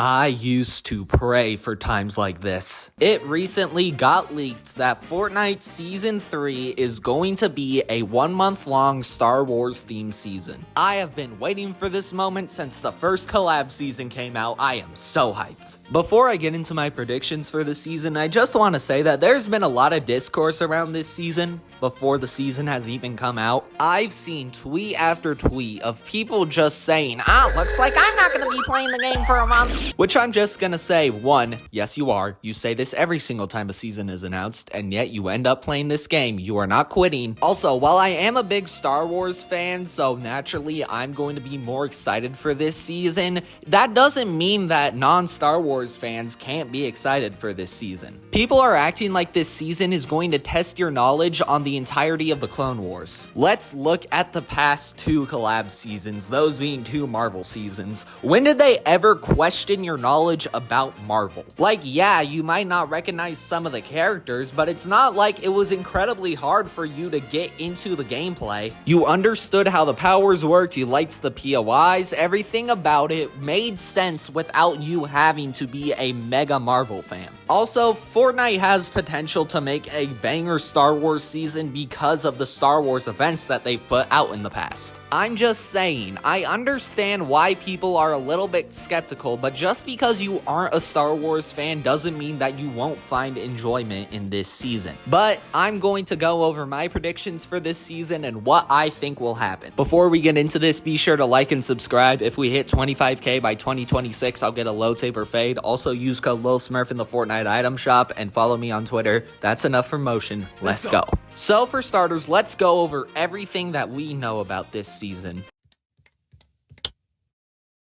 I used to pray for times like this. It recently got leaked that Fortnite Season 3 is going to be a 1-month-long Star Wars themed season. I have been waiting for this moment since the first collab season came out. I am so hyped. Before I get into my predictions for the season, I just want to say that there's been a lot of discourse around this season before the season has even come out. I've seen tweet after tweet of people just saying, looks like I'm not going to be playing the game for a month. Which I'm just going to say, one, yes you are. You say this every single time a season is announced, and yet you end up playing this game. You are not quitting. Also, while I am a big Star Wars fan, so naturally I'm going to be more excited for this season, that doesn't mean that non-Star Wars fans can't be excited for this season. People are acting like this season is going to test your knowledge on the entirety of the Clone Wars. Let's look at the past 2 collab seasons, those being 2 Marvel seasons. When did they ever question your knowledge about Marvel? Like, yeah, you might not recognize some of the characters, but it's not like it was incredibly hard for you to get into the gameplay. You understood how the powers worked, you liked the POIs, everything about it made sense without you having to be a mega Marvel fan. Also, Fortnite has potential to make a banger Star Wars season because of the Star Wars events that they've put out in the past. I'm just saying, I understand why people are a little bit skeptical, but just because you aren't a Star Wars fan doesn't mean that you won't find enjoyment in this season. But I'm going to go over my predictions for this season and what I think will happen. Before we get into this, be sure to like and subscribe. If we hit 25k by 2026, I'll get a low taper fade. Also use code LilSmurf in the Fortnite item shop and follow me on Twitter. That's enough promotion. Let's go. So for starters, let's go over everything that we know about this season.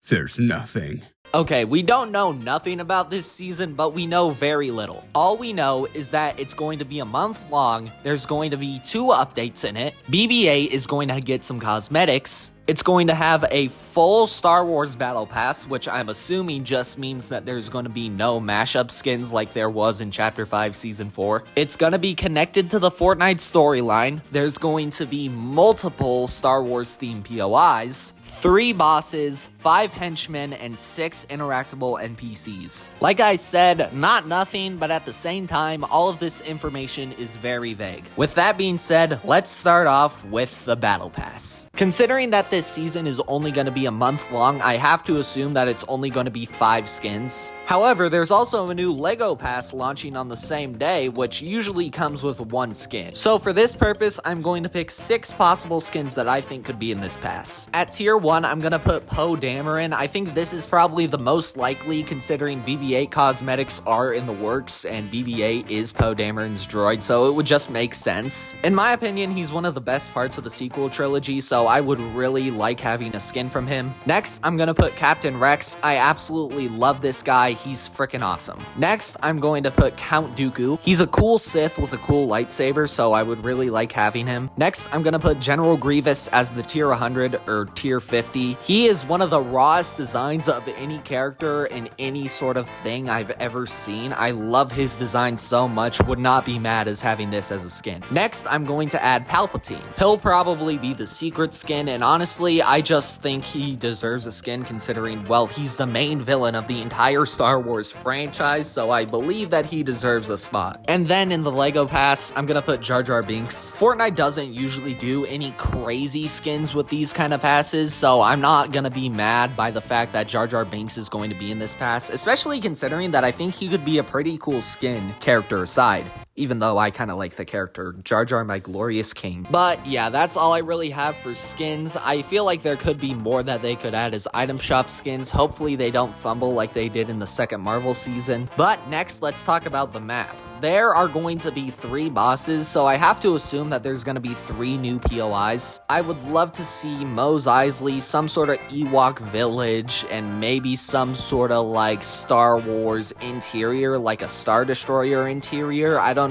There's nothing. Okay, we don't know nothing about this season, but we know very little. All we know is that it's going to be a month long, there's going to be 2 updates in it, BB-8 is going to get some cosmetics, it's going to have a full Star Wars Battle Pass, which I'm assuming just means that there's going to be no mashup skins like there was in Chapter 5 Season 4. It's going to be connected to the Fortnite storyline. There's going to be multiple Star Wars themed POIs, 3 bosses, 5 henchmen, and 6 interactable NPCs. Like I said, not nothing, but at the same time, all of this information is very vague. With that being said, let's start off with the Battle Pass. Considering that this season is only going to be a month long, I have to assume that it's only going to be 5 skins. However, there's also a new Lego Pass launching on the same day, which usually comes with 1 skin. So for this purpose, I'm going to pick 6 possible skins that I think could be in this pass. At tier 1, I'm going to put Poe Dameron. I think this is probably the most likely considering BB-8 cosmetics are in the works and BB-8 is Poe Dameron's droid, so it would just make sense. In my opinion, he's one of the best parts of the sequel trilogy, so I would really like having a skin from him. Next, I'm gonna put Captain Rex. I absolutely love this guy. He's freaking awesome. Next, I'm going to put Count Dooku. He's a cool Sith with a cool lightsaber, so I would really like having him. Next, I'm gonna put General Grievous as the tier 100 or tier 50. He is one of the rawest designs of any character in any sort of thing I've ever seen. I love his design so much. Would not be mad as having this as a skin. Next, I'm going to add Palpatine. He'll probably be the secret skin, and honestly, I just think he deserves a skin considering, well, he's the main villain of the entire Star Wars franchise, so I believe that he deserves a spot. And then in the Lego Pass, I'm gonna put Jar Jar Binks. Fortnite doesn't usually do any crazy skins with these kind of passes, so I'm not gonna be mad by the fact that Jar Jar Binks is going to be in this pass, especially considering that I think he could be a pretty cool skin, character aside. Even though I kind of like the character, Jar Jar my glorious king. But yeah, that's all I really have for skins. I feel like there could be more that they could add as item shop skins. Hopefully they don't fumble like they did in the second Marvel season. But next, let's talk about the map. There are going to be 3 bosses, so I have to assume that there's going to be 3 new POIs. I would love to see Mos Eisley, some sort of Ewok village, and maybe some sort of like Star Wars interior, like a Star Destroyer interior. I don't